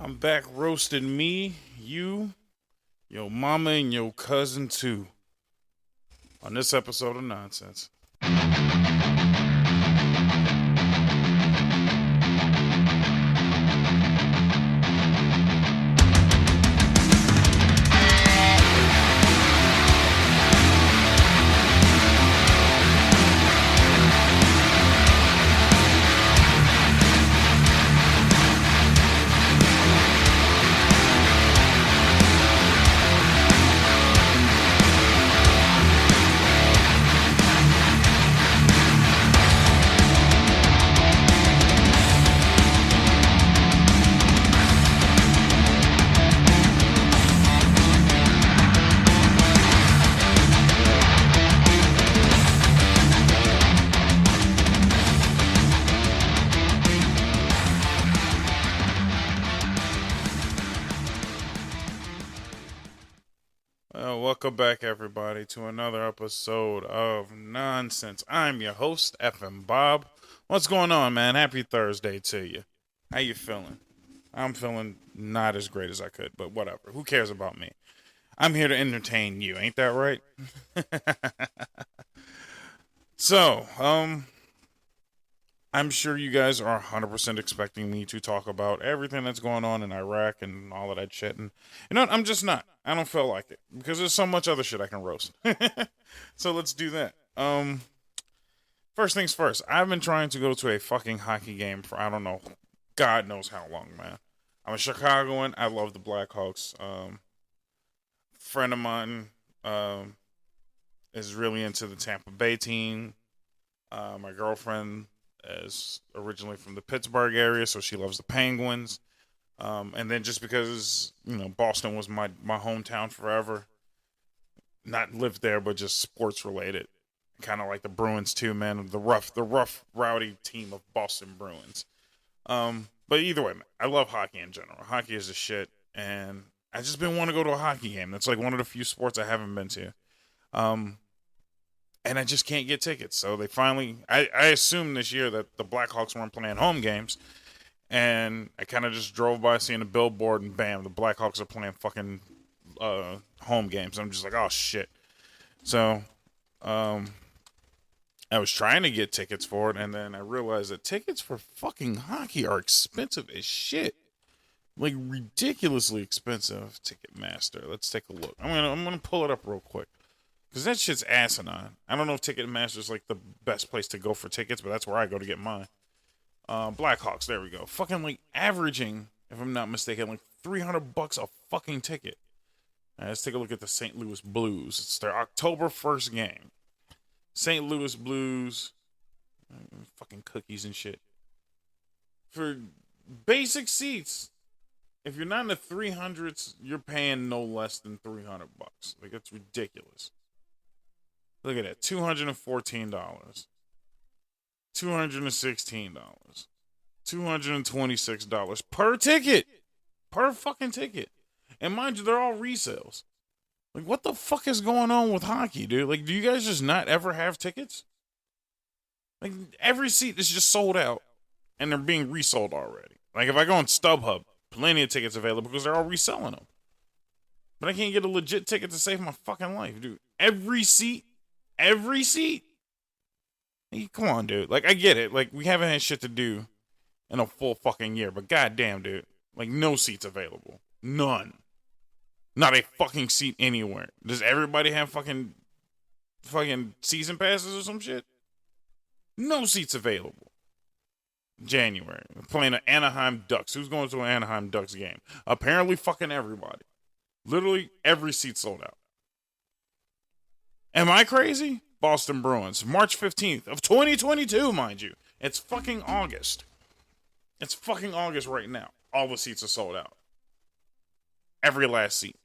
I'm back roasting me, you, your mama, and your cousin too on this episode of Nonsense. Welcome back, everybody, to another episode of Nonsense. I'm your host, FM Bob. What's going on, man? Happy Thursday to you. How you feeling? I'm feeling not as great as I could, but whatever. Who cares about me? I'm here to entertain you. Ain't that right? So, I'm sure you guys are 100% expecting me to talk about everything that's going on in Iraq and all of that shit. And you know what? I'm just not. I don't feel like it because there's so much other shit I can roast. So let's do that. First things first. I've been trying to go to a fucking hockey game for, I don't know, God knows how long, man. I'm a Chicagoan. I love the Blackhawks. Friend of mine is really into the Tampa Bay team. My girlfriend is originally from the Pittsburgh area, so she loves the Penguins. And then just because, Boston was my hometown forever, not lived there, but just sports related. Kind of like the Bruins too, man. The rough, rowdy team of Boston Bruins. But either way, man, I love hockey in general. Hockey is the shit, and I just been wanting to go to a hockey game. That's like one of the few sports I haven't been to. And I just can't get tickets. So they finally, I assumed this year that the Blackhawks weren't playing home games. And I kind of just drove by seeing a billboard and bam, the Blackhawks are playing fucking home games. I'm just like, oh shit. So I was trying to get tickets for it. And then I realized that tickets for fucking hockey are expensive as shit. Like ridiculously expensive. Ticketmaster. Let's take a look. I'm gonna pull it up real quick. Because that shit's asinine. I don't know if Ticketmaster is like the best place to go for tickets, but that's where I go to get mine. Blackhawks, there we go. Fucking like averaging, if I'm not mistaken, like $300 a fucking ticket. Right, let's take a look at the St. Louis Blues. It's their October 1st game. St. Louis Blues. Fucking cookies and shit. For basic seats, if you're not in the 300s, you're paying no less than $300. Like, it's ridiculous. Look at that. $214. $216. $226 per ticket. Per fucking ticket. And mind you, they're all resales. Like, what the fuck is going on with hockey, dude? Like, do you guys just not ever have tickets? Like, every seat is just sold out. And they're being resold already. Like, if I go on StubHub, plenty of tickets available because they're all reselling them. But I can't get a legit ticket to save my fucking life, dude. Every seat. Hey, come on, dude. Like, I get it. Like, we haven't had shit to do in a full fucking year. But goddamn, dude. Like, no seats available. None. Not a fucking seat anywhere. Does everybody have fucking season passes or some shit? No seats available. January. We're playing the Anaheim Ducks. Who's going to an Anaheim Ducks game? Apparently fucking everybody. Literally every seat sold out. Am I crazy? Boston Bruins. March 15th of 2022, mind you. It's fucking August. It's fucking August right now. All the seats are sold out. Every last seat.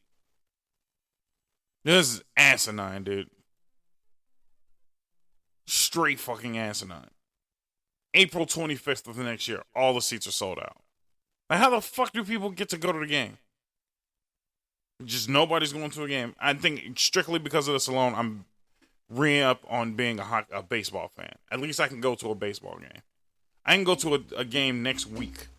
This is asinine, dude. Straight fucking asinine. April 25th of the next year, all the seats are sold out. Now, how the fuck do people get to go to the game? Just nobody's going to a game. I think strictly because of this alone, I'm re-up on being a baseball fan. At least I can go to a baseball game. I can go to a game next week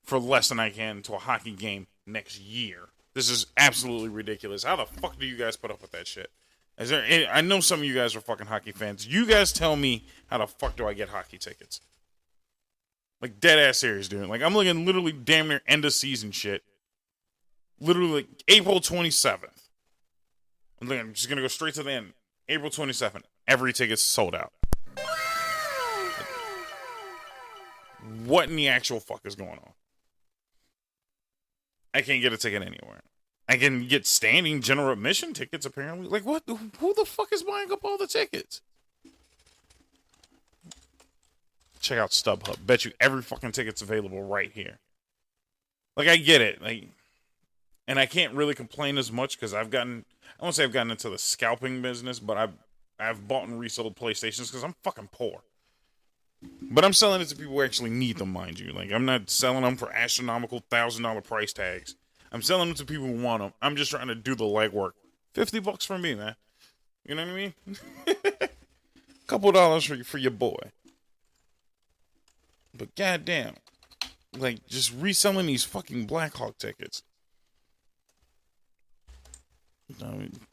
for less than I can to a hockey game next year. This is absolutely ridiculous. How the fuck do you guys put up with that shit? Is there any, I know some of you guys are fucking hockey fans. You guys tell me how the fuck do I get hockey tickets? Like, dead ass serious, dude. Like, I'm looking literally damn near end of season shit. Literally, like, April 27th. I'm just gonna go straight to the end. April 27th. Every ticket's sold out. What in the actual fuck is going on? I can't get a ticket anywhere. I can get standing general admission tickets, apparently. Like, what? Who the fuck is buying up all the tickets? Check out StubHub. Bet you every fucking ticket's available right here. Like, I get it. Like, and I can't really complain as much because I won't say I've gotten into the scalping business, but I've bought and resold PlayStations because I'm fucking poor. But I'm selling it to people who actually need them, mind you. Like, I'm not selling them for astronomical $1,000 price tags. I'm selling them to people who want them. I'm just trying to do the legwork. $50 for me, man. You know what I mean? Couple dollars for your boy. But goddamn, like, just reselling these fucking Blackhawk tickets.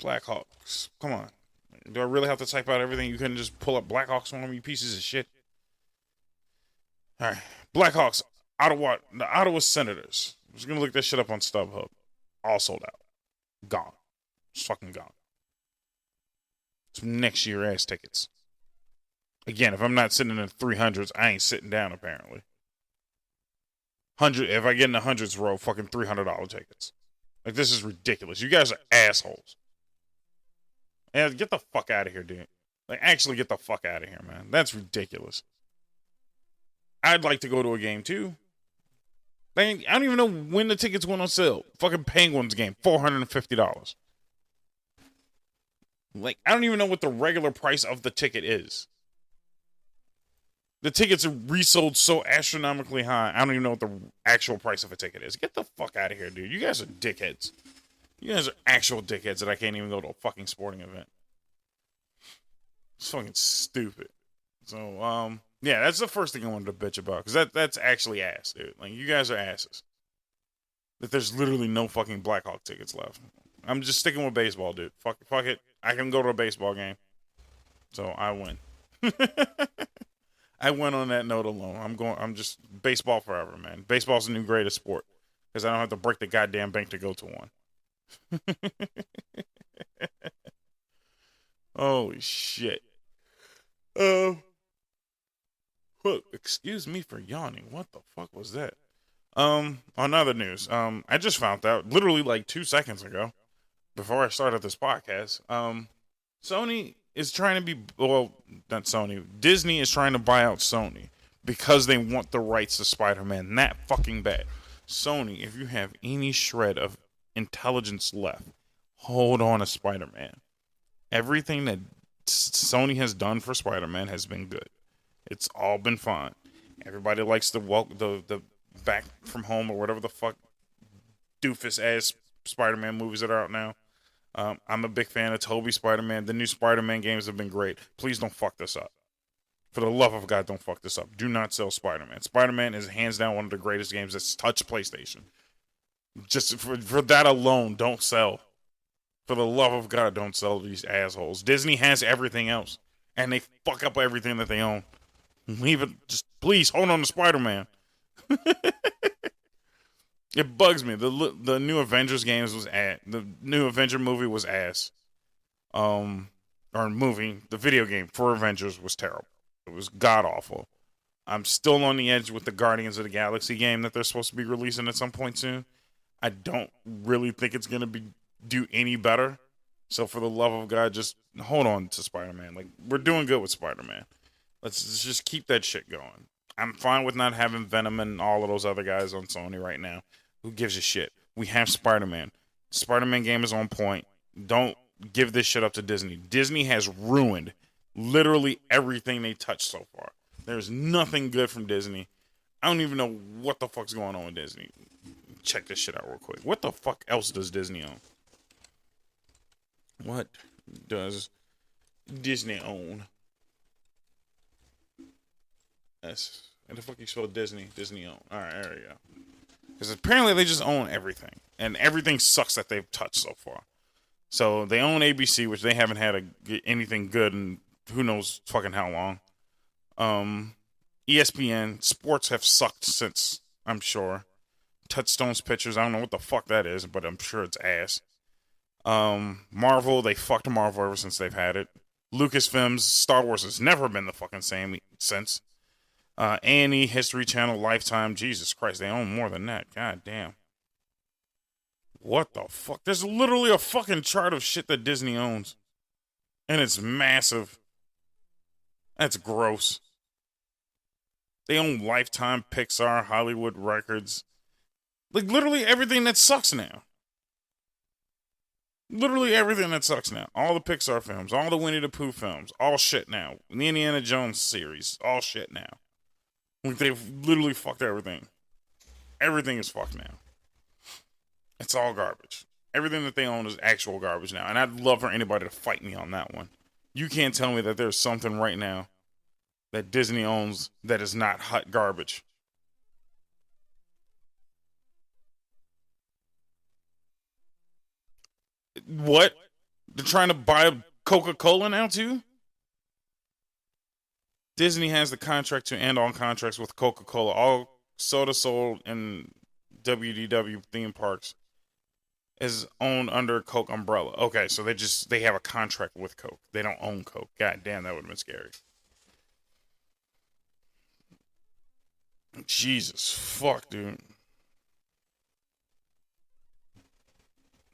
Blackhawks. Come on. Do I really have to type out everything? You couldn't just pull up Blackhawks on me, you pieces of shit. All right, Blackhawks, the Ottawa Senators. I'm just gonna look this shit up on StubHub. All sold out, gone. It's fucking gone. Some next year ass tickets. Again, if I'm not sitting in the 300s, I ain't sitting down. Apparently, if I get in the hundreds row, fucking $300 tickets. Like, this is ridiculous. You guys are assholes. And get the fuck out of here, dude. Like, actually get the fuck out of here, man. That's ridiculous. I'd like to go to a game, too. I don't even know when the tickets went on sale. Fucking Penguins game, $450. Like, I don't even know what the regular price of the ticket is. The tickets are resold so astronomically high, I don't even know what the actual price of a ticket is. Get the fuck out of here, dude. You guys are dickheads. You guys are actual dickheads that I can't even go to a fucking sporting event. It's fucking stupid. So, yeah, that's the first thing I wanted to bitch about. Because that's actually ass, dude. Like, you guys are asses. That there's literally no fucking Blackhawk tickets left. I'm just sticking with baseball, dude. Fuck it. I can go to a baseball game. So, I win. I went on that note alone. I'm just baseball forever, man. Baseball's the new greatest sport. Because I don't have to break the goddamn bank to go to one. Holy shit. Excuse me for yawning. What the fuck was that? On other news, I just found out literally like 2 seconds ago, before I started this podcast, Sony is trying to be, well, not Sony, Disney is trying to buy out Sony because they want the rights to Spider-Man that fucking bad. Sony, if you have any shred of intelligence left, hold on to Spider-Man. Everything that Sony has done for Spider-Man has been good. It's all been fine. Everybody likes the Back From Home or whatever the fuck doofus ass Spider-Man movies that are out now. I'm a big fan of Tobey Spider-Man. The new Spider-Man games have been great. Please don't fuck this up. For the love of God, don't fuck this up. Do not sell Spider-Man. Spider-Man is hands down one of the greatest games that's touched PlayStation. Just for that alone, don't sell. For the love of God, don't sell these assholes. Disney has everything else. And they fuck up everything that they own. Leave it. Just please hold on to Spider-Man. It bugs me. The new Avengers games was ass. The new Avenger movie was ass. The video game for Avengers was terrible. It was god awful. I'm still on the edge with the Guardians of the Galaxy game that they're supposed to be releasing at some point soon. I don't really think it's gonna do any better. So for the love of God, just hold on to Spider-Man. Like, we're doing good with Spider-Man. Let's just keep that shit going. I'm fine with not having Venom and all of those other guys on Sony right now. Who gives a shit? We have Spider-Man. Spider-Man game is on point. Don't give this shit up to Disney. Disney has ruined literally everything they touched so far. There's nothing good from Disney. I don't even know what the fuck's going on with Disney. Check this shit out real quick. What the fuck else does Disney own? What does Disney own? How the fuck you spell Disney? Disney own. Alright, there we go. Because apparently they just own everything. And everything sucks that they've touched so far. So they own ABC, which they haven't had anything good in who knows fucking how long. ESPN, sports have sucked since, I'm sure. Touchstone's Pictures, I don't know what the fuck that is, but I'm sure it's ass. Marvel, they fucked Marvel ever since they've had it. Lucasfilms, Star Wars has never been the fucking same since. A&E, History Channel, Lifetime, Jesus Christ, they own more than that. God damn. What the fuck? There's literally a fucking chart of shit that Disney owns. And it's massive. That's gross. They own Lifetime, Pixar, Hollywood Records. Like, literally everything that sucks now. Literally everything that sucks now. All the Pixar films, all the Winnie the Pooh films, all shit now. The Indiana Jones series, all shit now. Like, they've literally fucked everything. Everything is fucked now. It's all garbage. Everything that they own is actual garbage now. And I'd love for anybody to fight me on that one. You can't tell me that there's something right now that Disney owns that is not hot garbage. What? They're trying to buy Coca-Cola now too? Disney has the contract to end all contracts with Coca-Cola. All soda sold in WDW theme parks is owned under Coke umbrella. Okay, so they have a contract with Coke. They don't own Coke. God damn, that would have been scary. Jesus fuck, dude.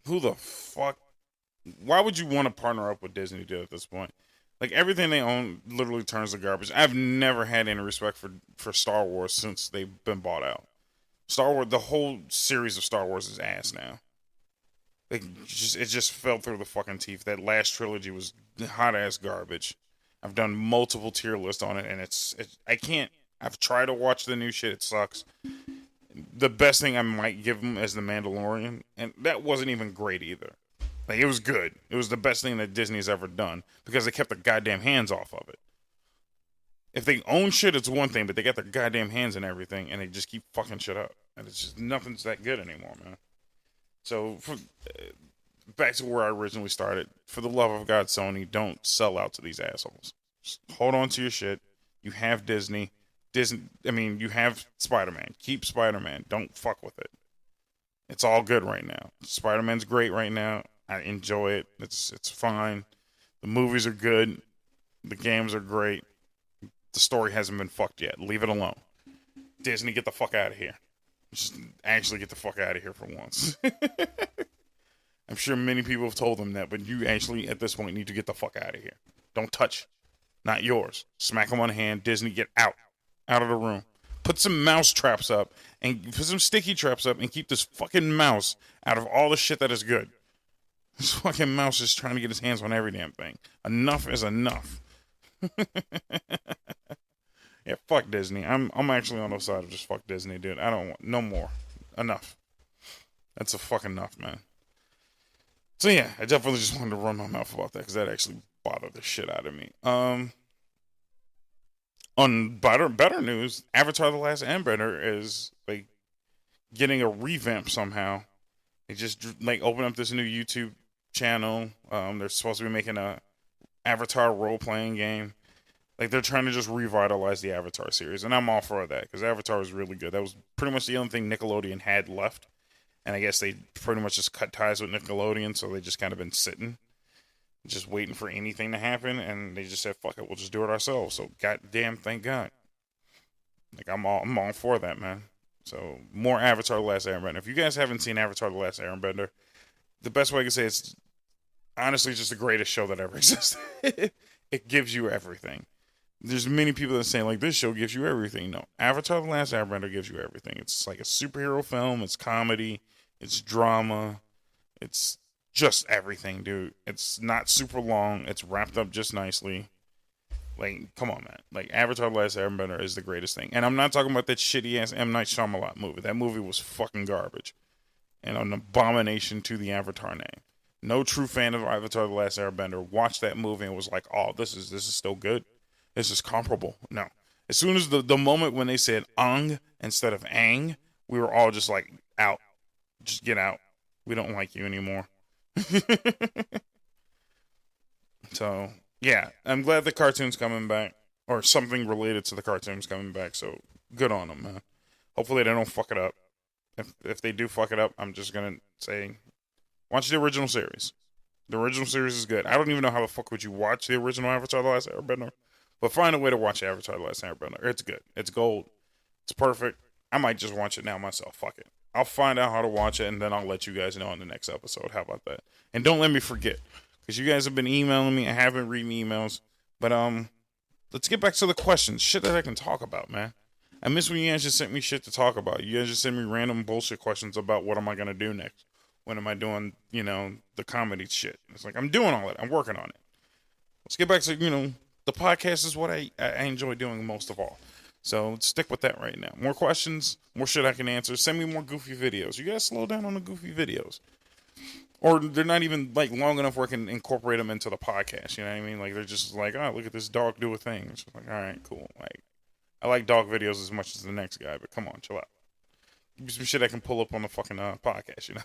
Who the fuck? Why would you want to partner up with Disney at this point? Like, everything they own literally turns to garbage. I've never had any respect for Star Wars since they've been bought out. Star Wars, the whole series of Star Wars is ass now. Like, it just fell through the fucking teeth. That last trilogy was hot ass garbage. I've done multiple tier lists on it, and I can't. I've tried to watch the new shit. It sucks. The best thing I might give them is The Mandalorian, and that wasn't even great either. Like, it was good. It was the best thing that Disney's ever done because they kept their goddamn hands off of it. If they own shit, it's one thing, but they got their goddamn hands in everything, and they just keep fucking shit up. And it's just, nothing's that good anymore, man. So, back to where I originally started. For the love of God, Sony, don't sell out to these assholes. Just hold on to your shit. You have Disney. You have Spider-Man. Keep Spider-Man. Don't fuck with it. It's all good right now. Spider-Man's great right now. I enjoy it. It's fine. The movies are good. The games are great. The story hasn't been fucked yet. Leave it alone. Disney, get the fuck out of here. Just actually get the fuck out of here for once. I'm sure many people have told them that, but you actually, at this point, need to get the fuck out of here. Don't touch. Not yours. Smack them on the hand. Disney, get out. Out of the room. Put some mouse traps up and put some sticky traps up and keep this fucking mouse out of all the shit that is good. This fucking mouse is trying to get his hands on every damn thing. Enough is enough. Yeah, fuck Disney. I'm actually on the side of just fuck Disney, dude. I don't want no more. Enough. That's a fucking enough, man. So yeah, I definitely just wanted to run my mouth about that because that actually bothered the shit out of me. On better news, Avatar: The Last Airbender is like getting a revamp somehow. They just like opened up this new YouTube channel. They're supposed to be making a Avatar role-playing game. Like, they're trying to just revitalize the Avatar series, and I'm all for that because Avatar is really good. That was pretty much the only thing Nickelodeon had left, and I guess they pretty much just cut ties with Nickelodeon, so they just kind of been sitting, just waiting for anything to happen, and they just said, "Fuck it, we'll just do it ourselves." So, goddamn, thank God. Like, I'm all for that, man. So, more Avatar: The Last Airbender. If you guys haven't seen Avatar: The Last Airbender, the best way I can say it's honestly just the greatest show that ever existed. It gives you everything. There's many people that say, like, this show gives you everything. No, Avatar: The Last Airbender gives you everything. It's like a superhero film. It's comedy. It's drama. It's just everything, dude. It's not super long. It's wrapped up just nicely. Like, come on, man. Like, Avatar: The Last Airbender is the greatest thing. And I'm not talking about that shitty-ass M. Night Shyamalan movie. That movie was fucking garbage. And an abomination to the Avatar name. No true fan of Avatar: The Last Airbender watched that movie and was like, oh, this is still good. This is comparable. No. As soon as the moment when they said Ang instead of Ang we were all just like, out. Just get out. We don't like you anymore. So, yeah, I'm glad the cartoon's coming back, or something related to the cartoon's coming back. So, good on them, man. Hopefully, they don't fuck it up. If they do fuck it up, I'm just gonna say, watch the original series. The original series is good. I don't even know how the fuck would you watch the original Avatar: The Last Airbender, but find a way to watch Avatar: The Last Airbender. It's good. It's gold. It's perfect. I might just watch it now myself. Fuck it. I'll find out how to watch it, and then I'll let you guys know in the next episode. How about that? And don't let me forget, because you guys have been emailing me. I haven't read emails, but let's get back to the questions. Shit that I can talk about, man. I miss when you guys just sent me shit to talk about. You guys just send me random bullshit questions about what am I gonna do next. When am I doing, the comedy shit? It's like, I'm doing all that. I'm working on it. Let's get back to, the podcast is what I enjoy doing most of all. So let's stick with that right now. More questions, more shit I can answer. Send me more goofy videos. You guys slow down on the goofy videos. Or they're not even, like, long enough where I can incorporate them into the podcast. You know what I mean? Like, they're just like, oh, look at this dog do a thing. It's just like, all right, cool. Like, I like dog videos as much as the next guy, but come on, chill out. Give me some shit I can pull up on the fucking podcast,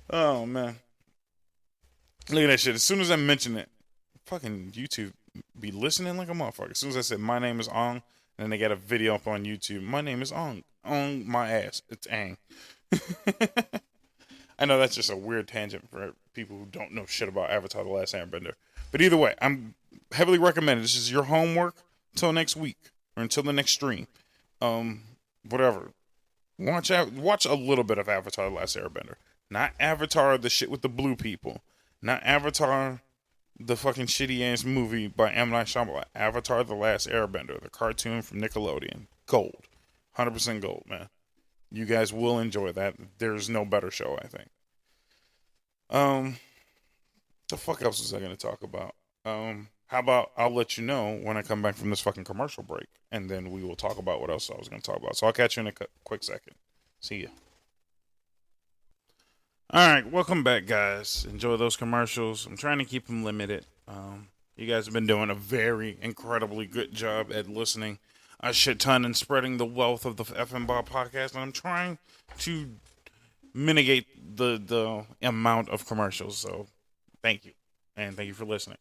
Oh, man. Look at that shit. As soon as I mention it, fucking YouTube be listening like a motherfucker. As soon as I said, my name is Ong, and then they got a video up on YouTube. My name is Ong. Ong my ass. It's Ang. I know that's just a weird tangent for people who don't know shit about Avatar: The Last Airbender. But either way, I'm heavily recommended. This is your homework until next week, or until the next stream. Whatever. Watch a little bit of Avatar: The Last Airbender. Not Avatar, the shit with the blue people. Not Avatar, the fucking shitty ass movie by M. Night Shyamalan. Avatar: The Last Airbender, the cartoon from Nickelodeon. Gold. 100% gold, man. You guys will enjoy that. There's no better show, I think. The fuck else was I gonna talk about? How about I'll let you know when I come back from this fucking commercial break, and then we will talk about what else I was gonna talk about. So I'll catch you in a quick second. See ya. Alright, welcome back, guys. Enjoy those commercials. I'm trying to keep them limited. You guys have been doing a very incredibly good job at listening a shit ton and spreading the wealth of the FM Bob podcast, and I'm trying to mitigate the amount of commercials. So thank you, and thank you for listening.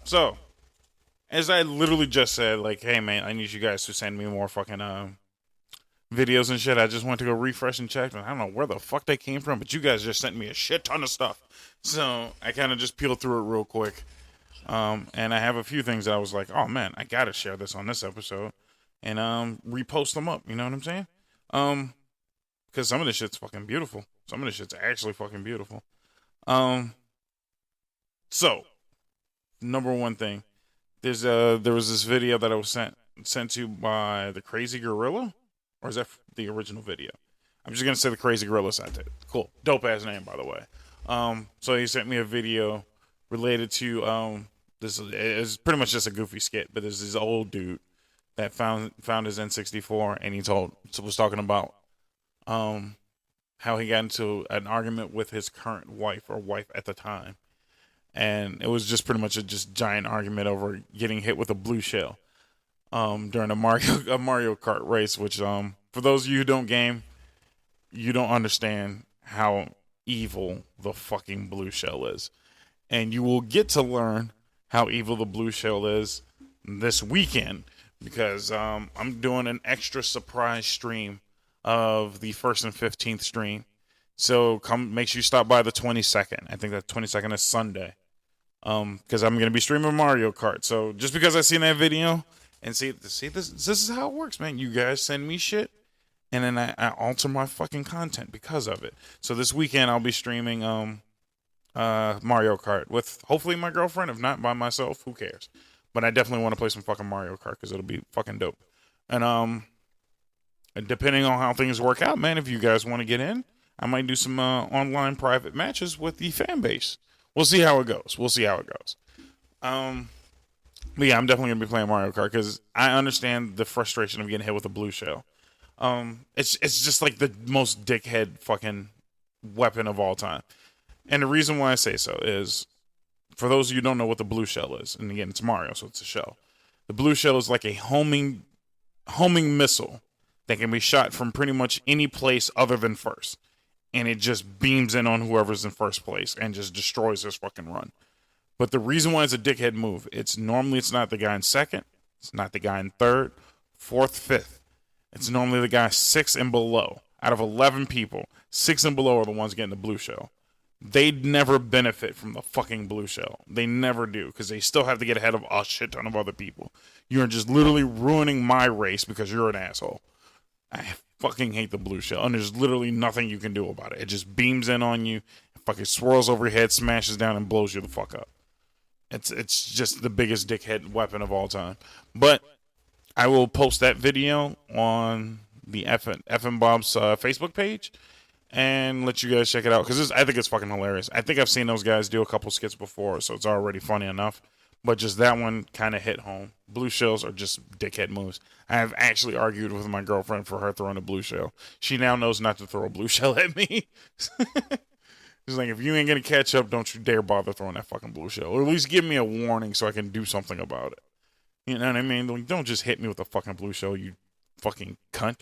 So as I literally just said, like, hey man, I need you guys to send me more fucking videos and shit. I just went to go refresh and check, and I don't know where the fuck they came from, but you guys just sent me a shit ton of stuff. So I kind of just peeled through it real quick. And I have a few things that I was like, oh man, I gotta share this on this episode, and repost them up. You know what I'm saying? Because some of this shit's fucking beautiful. Some of this shit's actually fucking beautiful. So number one thing, there was this video that I was sent to by the Crazy Gorilla, or is that the original video? I'm just gonna say the Crazy Gorilla sent it. Cool, dope ass name, by the way. So he sent me a video related to this is pretty much just a goofy skit, but there's this old dude that found his N64, and was talking about how he got into an argument with his current wife, or wife at the time, and it was just pretty much a just giant argument over getting hit with a blue shell during a Mario Kart race. Which for those of you who don't game, you don't understand how evil the fucking blue shell is, and you will get to learn how evil the blue shell is this weekend, because I'm doing an extra surprise stream of the 1st and 15th stream. So make sure you stop by the 22nd. I think that 22nd is Sunday. Because I'm gonna be streaming Mario Kart. So just because I seen that video and see this is how it works, man. You guys send me shit, and then I alter my fucking content because of it. So this weekend I'll be streaming Mario Kart with hopefully my girlfriend. If not, by myself, who cares? But I definitely want to play some fucking Mario Kart because it'll be fucking dope. And depending on how things work out, man, if you guys want to get in, I might do some online private matches with the fan base. We'll see how it goes. But yeah, I'm definitely gonna be playing Mario Kart because I understand the frustration of getting hit with a blue shell. It's just like the most dickhead fucking weapon of all time. And the reason why I say so is, for those of you who don't know what the blue shell is, and again, it's Mario, so it's a shell. The blue shell is like a homing missile that can be shot from pretty much any place other than first. And it just beams in on whoever's in first place and just destroys his fucking run. But the reason why it's a dickhead move, it's not the guy in second, it's not the guy in third, fourth, fifth. It's normally the guy 6 and below. Out of 11 people, 6 and below are the ones getting the blue shell. They'd never benefit from the fucking blue shell. They never do, because they still have to get ahead of a shit ton of other people. You're just literally ruining my race because you're an asshole. I fucking hate the blue shell, and there's literally nothing you can do about it. It just beams in on you, fucking swirls over your head, smashes down, and blows you the fuck up. It's just the biggest dickhead weapon of all time. But I will post that video on the F and Bob's Facebook page and let you guys check it out, because I think it's fucking hilarious. I think I've seen those guys do a couple skits before, so it's already funny enough. But just that one kind of hit home. Blue shells are just dickhead moves. I have actually argued with my girlfriend for her throwing a blue shell. She now knows not to throw a blue shell at me. She's like, if you ain't going to catch up, don't you dare bother throwing that fucking blue shell. Or at least give me a warning so I can do something about it. You know what I mean? Like, don't just hit me with a fucking blue shell, you fucking cunt.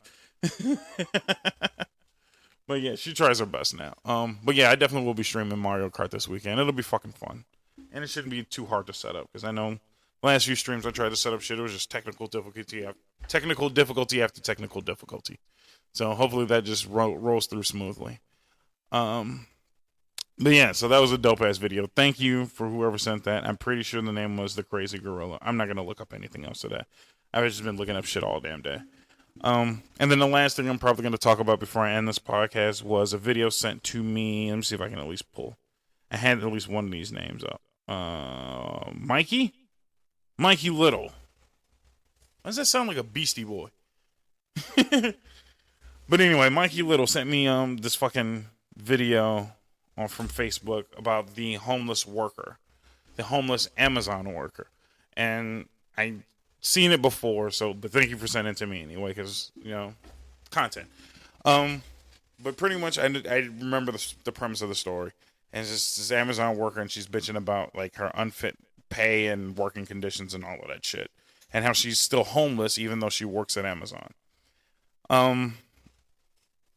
But yeah, she tries her best now. But yeah, I definitely will be streaming Mario Kart this weekend. It'll be fucking fun. And it shouldn't be too hard to set up, because I know the last few streams I tried to set up shit, it was just technical difficulty after technical difficulty. So hopefully that just rolls through smoothly. But yeah, so that was a dope ass video. Thank you for whoever sent that. I'm pretty sure the name was The Crazy Gorilla. I'm not going to look up anything else today. I've just been looking up shit all damn day. And then the last thing I'm probably going to talk about before I end this podcast was a video sent to me. Let me see if I can at least pull. I had at least one of these names up. Mikey Little. Why does that sound like a Beastie Boy? But anyway, Mikey Little sent me this fucking video from Facebook about the homeless worker, the homeless Amazon worker, and I seen it before. But thank you for sending it to me anyway, because content. But pretty much I remember the premise of the story. And it's just this Amazon worker, and she's bitching about like her unfit pay and working conditions and all of that shit, and how she's still homeless even though she works at Amazon. Now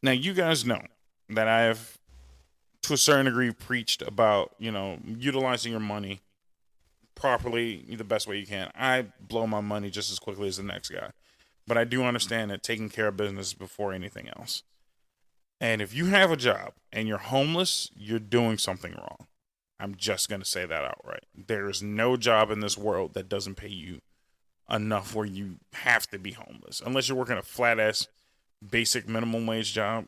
you guys know that I have, to a certain degree, preached about utilizing your money properly the best way you can. I blow my money just as quickly as the next guy, but I do understand that taking care of business before anything else. And if you have a job and you're homeless, you're doing something wrong. I'm just going to say that outright. There is no job in this world that doesn't pay you enough where you have to be homeless. Unless you're working a flat-ass basic minimum wage job.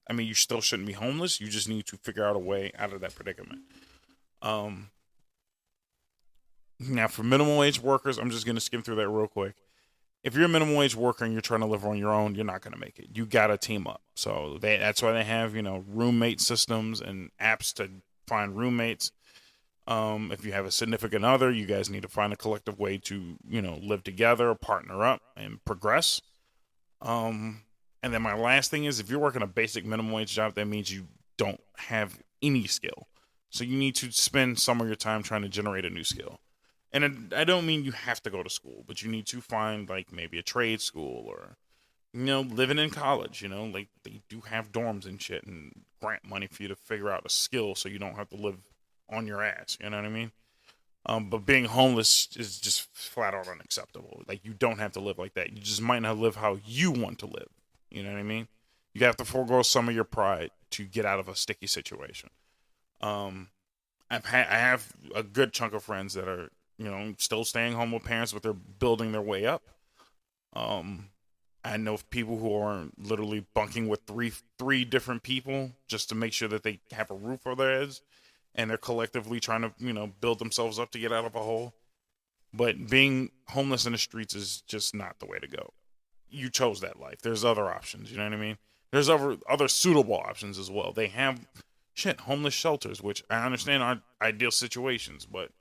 I mean, you still shouldn't be homeless. You just need to figure out a way out of that predicament. Now, for minimum wage workers, I'm just going to skim through that real quick. If you're a minimum wage worker and you're trying to live on your own, you're not going to make it. You got to team up. So that's why they have, roommate systems and apps to find roommates. If you have a significant other, you guys need to find a collective way to, live together, partner up, and progress. And then my last thing is, if you're working a basic minimum wage job, that means you don't have any skill. So you need to spend some of your time trying to generate a new skill. And I don't mean you have to go to school, but you need to find like maybe a trade school or, living in college, like they do have dorms and shit and grant money for you to figure out a skill so you don't have to live on your ass. You know what I mean? But being homeless is just flat out unacceptable. Like, you don't have to live like that. You just might not live how you want to live. You know what I mean? You have to forego some of your pride to get out of a sticky situation. I have a good chunk of friends that are, still staying home with parents, but they're building their way up. I know people who are literally bunking with three different people just to make sure that they have a roof over their heads, and they're collectively trying to, build themselves up to get out of a hole. But being homeless in the streets is just not the way to go. You chose that life. There's other options, you know what I mean? There's other suitable options as well. They have homeless shelters, which I understand aren't ideal situations, but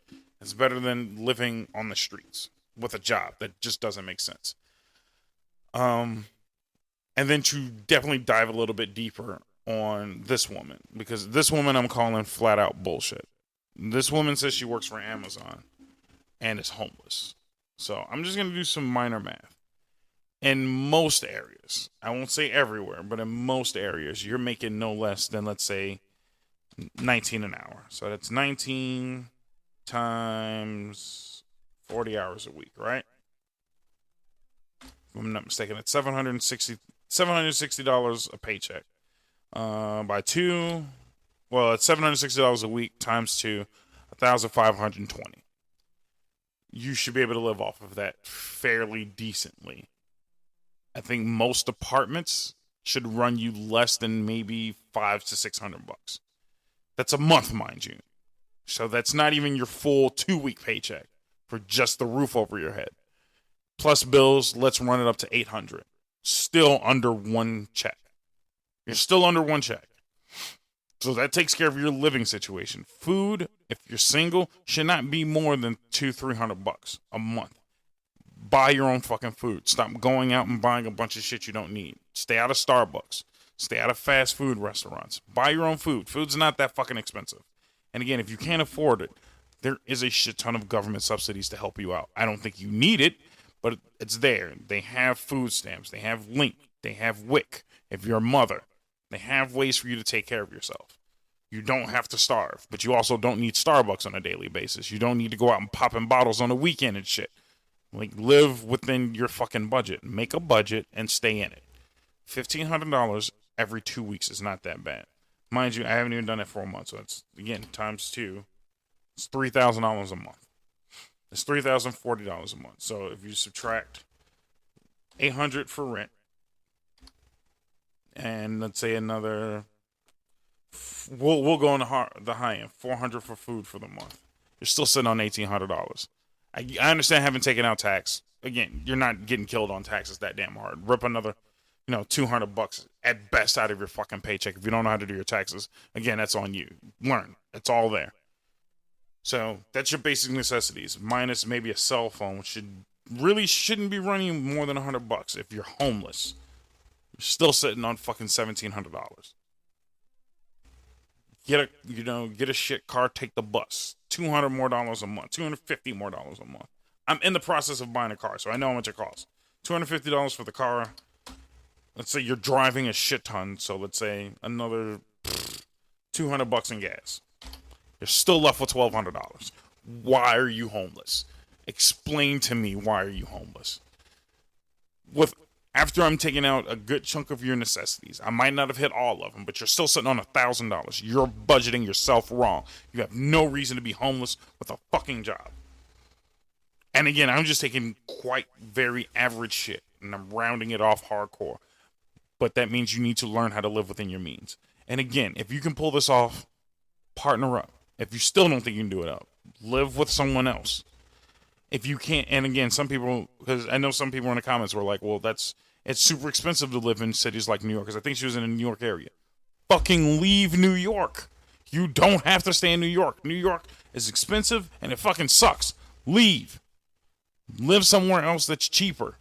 it's better than living on the streets with a job that just doesn't make sense. And then to definitely dive a little bit deeper on this woman, because this woman I'm calling flat out bullshit. This woman says she works for Amazon and is homeless. So I'm just going to do some minor math. In most areas, I won't say everywhere, but in most areas, you're making no less than, let's say, 19 an hour. So that's 19 times 40 hours a week, right? If I'm not mistaken, it's $760 a paycheck. By two, well, it's $760 a week times two, 1,520. You should be able to live off of that fairly decently. I think most apartments should run you less than maybe $500 to $600. That's a month, mind you. So that's not even your full 2-week paycheck for just the roof over your head. Plus bills, let's run it up to $800. Still under one check. You're still under one check. So that takes care of your living situation. Food, if you're single, should not be more than $200-300 a month. Buy your own fucking food. Stop going out and buying a bunch of shit you don't need. Stay out of Starbucks. Stay out of fast food restaurants. Buy your own food. Food's not that fucking expensive. And again, if you can't afford it, there is a shit ton of government subsidies to help you out. I don't think you need it, but it's there. They have food stamps. They have Link. They have WIC. If you're a mother, they have ways for you to take care of yourself. You don't have to starve, but you also don't need Starbucks on a daily basis. You don't need to go out and pop in bottles on the weekend and shit. Like, live within your fucking budget. Make a budget and stay in it. $1,500 every 2 weeks is not that bad. Mind you, I haven't even done it for a month, so it's, again, times two. It's $3,000 a month. It's $3,040 a month. So if you subtract $800 for rent, and let's say another, we'll go on the high end, $400 for food for the month. You're still sitting on $1,800. I understand having taken out tax. Again, you're not getting killed on taxes that damn hard. Rip another, $200 at best out of your fucking paycheck if you don't know how to do your taxes. Again, that's on you. Learn. It's all there. So that's your basic necessities, minus maybe a cell phone, which shouldn't be running more than $100 if you're homeless. You're still sitting on fucking $1,700. Get a shit car, take the bus. $200 more a month, $250 more a month. I'm in the process of buying a car, so I know how much it costs. $250 for the car. Let's say you're driving a shit ton, so let's say another $200 in gas. You're still left with $1,200. Why are you homeless? Explain to me, why are you homeless? After I'm taking out a good chunk of your necessities, I might not have hit all of them, but you're still sitting on $1,000. You're budgeting yourself wrong. You have no reason to be homeless with a fucking job. And again, I'm just taking quite very average shit, and I'm rounding it off hardcore. But that means you need to learn how to live within your means. And again, if you can pull this off, partner up. If you still don't think you can do it, live with someone else. If you can't, and again, some people, because I know some people in the comments were like, well, it's super expensive to live in cities like New York, because I think she was in the New York area. Fucking leave New York. You don't have to stay in New York. New York is expensive, and it fucking sucks. Leave. Live somewhere else that's cheaper.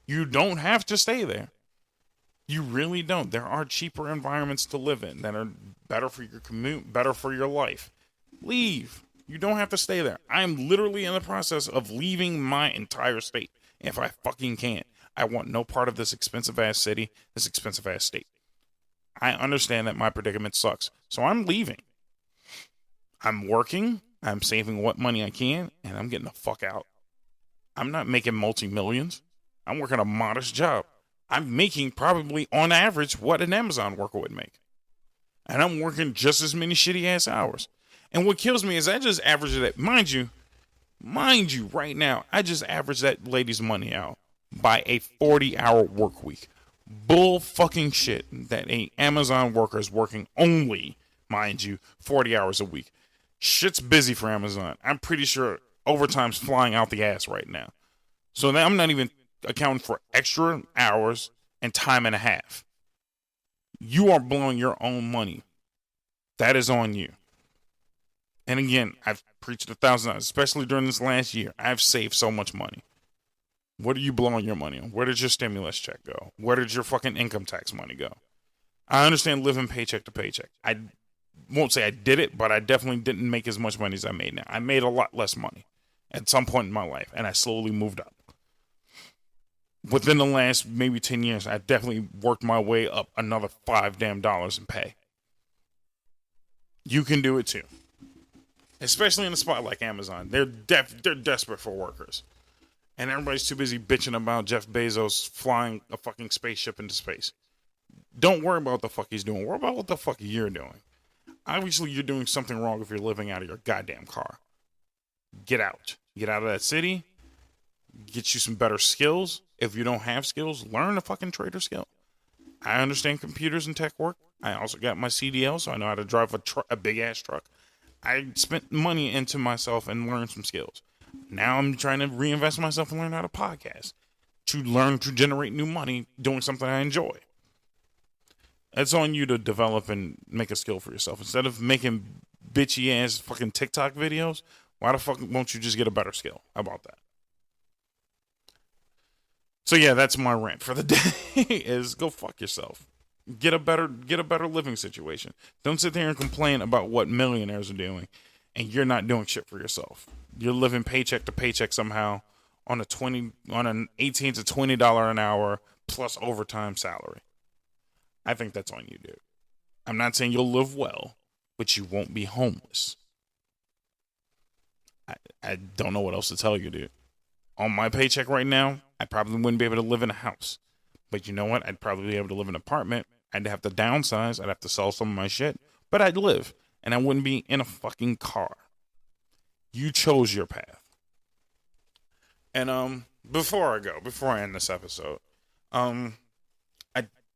You don't have to stay there. You really don't. There are cheaper environments to live in that are better for your commute, better for your life. Leave. You don't have to stay there. I'm literally in the process of leaving my entire state if I fucking can. I want no part of this expensive ass city, this expensive ass state. I understand that my predicament sucks, so I'm leaving. I'm working, I'm saving what money I can, and I'm getting the fuck out. I'm not making multi-millions. I'm working a modest job. I'm making probably on average what an Amazon worker would make. And I'm working just as many shitty ass hours. And what kills me is I just average that, mind you, right now, I just averaged that lady's money out by a 40-hour work week. Bull fucking shit that a Amazon worker is working only, mind you, 40 hours a week. Shit's busy for Amazon. I'm pretty sure overtime's flying out the ass right now. So now I'm not even accounting for extra hours and time and a half. You are blowing your own money. That is on you. And again, I've preached 1,000 times, especially during this last year. I've saved so much money. What are you blowing your money on? Where did your stimulus check go? Where did your fucking income tax money go? I understand living paycheck to paycheck. I won't say I did it, but I definitely didn't make as much money as I made now. I made a lot less money at some point in my life, and I slowly moved up. within the last maybe 10 years, I definitely worked my way up another $5 damn in pay. You can do it too. Especially in a spot like Amazon. They're desperate for workers. And everybody's too busy bitching about Jeff Bezos flying a fucking spaceship into space. Don't worry about what the fuck he's doing. Worry about what the fuck you're doing. Obviously, you're doing something wrong if you're living out of your goddamn car. Get out. Get out of that city. Get you some better skills. If you don't have skills, learn a fucking trader skill. I understand computers and tech work. I also got my CDL, so I know how to drive a big-ass truck. I spent money into myself and learned some skills. Now I'm trying to reinvest myself and learn how to podcast. To learn to generate new money doing something I enjoy. It's on you to develop and make a skill for yourself. Instead of making bitchy-ass fucking TikTok videos, why the fuck won't you just get a better skill? How about that? So yeah, that's my rant for the day is go fuck yourself. Get a better living situation. Don't sit there and complain about what millionaires are doing and you're not doing shit for yourself. You're living paycheck to paycheck somehow on an $18 to $20 an hour plus overtime salary. I think that's on you, dude. I'm not saying you'll live well, but you won't be homeless. I don't know what else to tell you, dude. On my paycheck right now, I probably wouldn't be able to live in a house. But you know what? I'd probably be able to live in an apartment. I'd have to downsize. I'd have to sell some of my shit. But I'd live. And I wouldn't be in a fucking car. You chose your path. And before I end this episode, I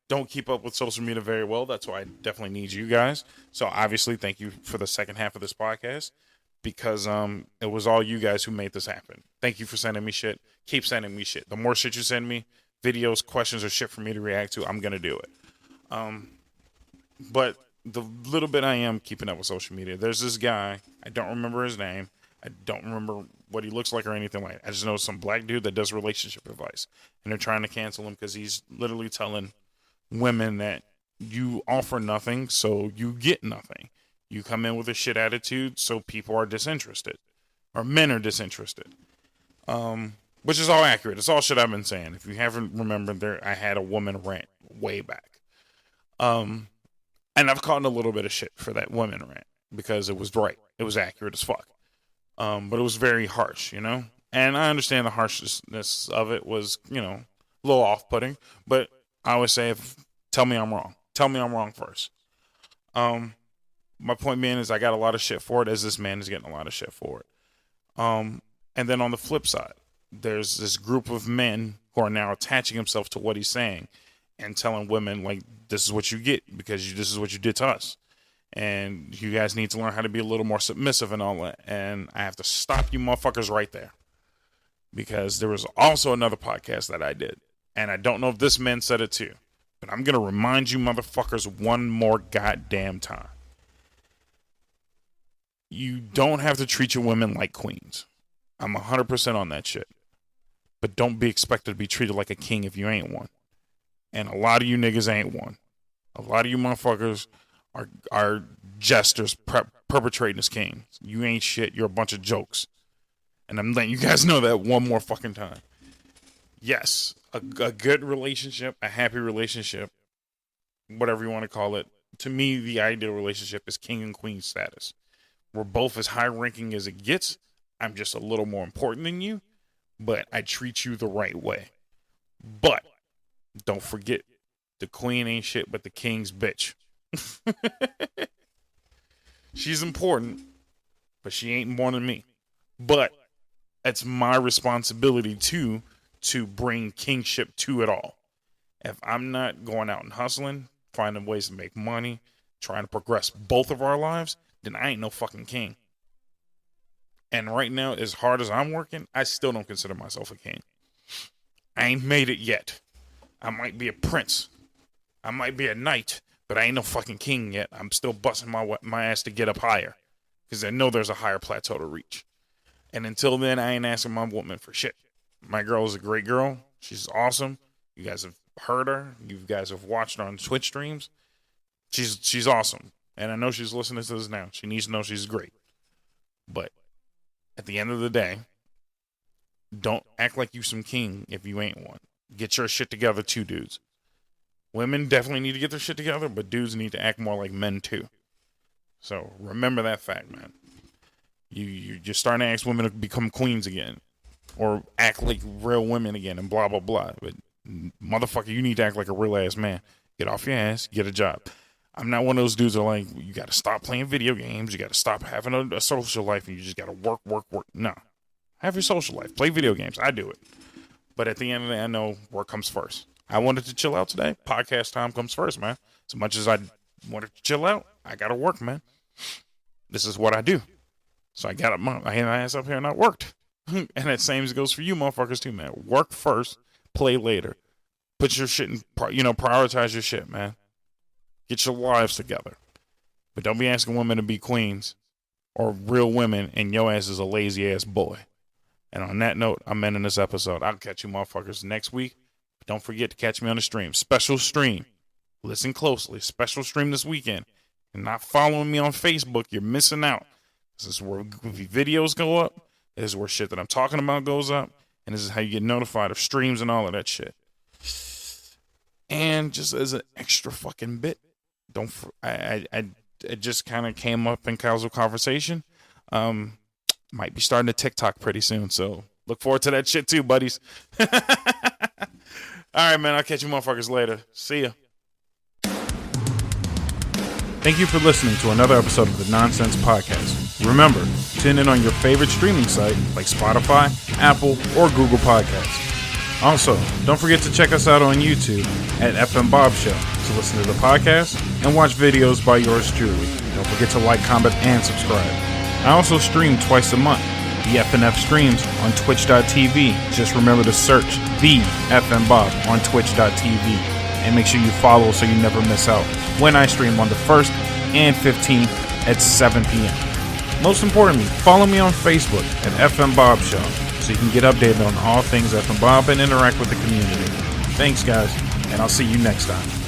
don't keep up with social media very well. That's why I definitely need you guys. So obviously, thank you for the second half of this podcast. Because it was all you guys who made this happen. Thank you for sending me shit. Keep sending me shit. The more shit you send me, videos, questions, or shit for me to react to, I'm going to do it. But the little bit I am keeping up with social media, there's this guy. I don't remember his name. I don't remember what he looks like or anything like that. I just know some black dude that does relationship advice. And they're trying to cancel him because he's literally telling women that you offer nothing, so you get nothing. You come in with a shit attitude, so people are disinterested. Or men are disinterested. Which is all accurate. It's all shit I've been saying. If you haven't remembered, I had a woman rant way back. And I've caught a little bit of shit for that woman rant. Because it was right. It was accurate as fuck. But it was very harsh, you know? And I understand the harshness of it was, you know, a little off-putting. But I always say, tell me I'm wrong. Tell me I'm wrong first. My point being is I got a lot of shit for it, as this man is getting a lot of shit for it. And then on the flip side, there's this group of men who are now attaching themselves to what he's saying and telling women, like, this is what you get because this is what you did to us. And you guys need to learn how to be a little more submissive and all that. And I have to stop you motherfuckers right there. Because there was also another podcast that I did. And I don't know if this man said it too. But I'm going to remind you motherfuckers one more goddamn time. You don't have to treat your women like queens. I'm 100% on that shit. But don't be expected to be treated like a king if you ain't one. And a lot of you niggas ain't one. A lot of you motherfuckers are jesters perpetrating as kings. You ain't shit. You're a bunch of jokes. And I'm letting you guys know that one more fucking time. Yes, a good relationship, a happy relationship, whatever you want to call it. To me, the ideal relationship is king and queen status. We're both as high ranking as it gets. I'm just a little more important than you, but I treat you the right way. But don't forget, the queen ain't shit but the king's bitch. She's important, but she ain't more than me. But it's my responsibility to bring kingship to it all. If I'm not going out and hustling, finding ways to make money, trying to progress both of our lives, then I ain't no fucking king. And right now, as hard as I'm working, I still don't consider myself a king. I ain't made it yet. I might be a prince. I might be a knight, but I ain't no fucking king yet. I'm still busting my ass to get up higher. Because I know there's a higher plateau to reach. And until then, I ain't asking my woman for shit. My girl is a great girl. She's awesome. You guys have heard her. You guys have watched her on Twitch streams. She's awesome. And I know she's listening to this now. She needs to know she's great. But at the end of the day, don't act like you some king if you ain't one. Get your shit together too, dudes. Women definitely need to get their shit together, but dudes need to act more like men too. So remember that fact, man. You're starting to ask women to become queens again, or act like real women again, and blah blah blah. But motherfucker, you need to act like a real ass man. Get off your ass, get a job. I'm not one of those dudes that are like, you got to stop playing video games, you got to stop having a social life, and you just got to work. No, have your social life, play video games. I do it, but at the end of the day, I know work comes first. I wanted to chill out today. Podcast time comes first, man. As much as I wanted to chill out, I got to work, man. This is what I do. So I got my ass up here and I worked. And that same goes for you motherfuckers too, man. Work first, play later. Put your shit in, prioritize your shit, man. Get your lives together. But don't be asking women to be queens or real women and your ass is a lazy ass boy. And on that note, I'm ending this episode. I'll catch you motherfuckers next week. Don't forget to catch me on the stream. Special stream. Listen closely. Special stream this weekend. And not following me on Facebook, you're missing out. This is where videos go up. This is where shit that I'm talking about goes up. And this is how you get notified of streams and all of that shit. And just as an extra fucking bit, it just kind of came up in casual conversation. Might be starting a TikTok pretty soon. So look forward to that shit too, buddies. All right, man. I'll catch you motherfuckers later. See ya. Thank you for listening to another episode of the Nonsense Podcast. Remember, tune in on your favorite streaming site like Spotify, Apple, or Google Podcasts. Also, don't forget to check us out on YouTube at FM Bob Show to listen to the podcast and watch videos by yours truly. Don't forget to like, comment, and subscribe. I also stream twice a month. The FNF streams on twitch.tv. Just remember to search the FM Bob on twitch.tv and make sure you follow so you never miss out when I stream on the 1st and 15th at 7 p.m. Most importantly, follow me on Facebook at FM Bob Show so you can get updated on all things FM Bob and interact with the community. Thanks, guys, and I'll see you next time.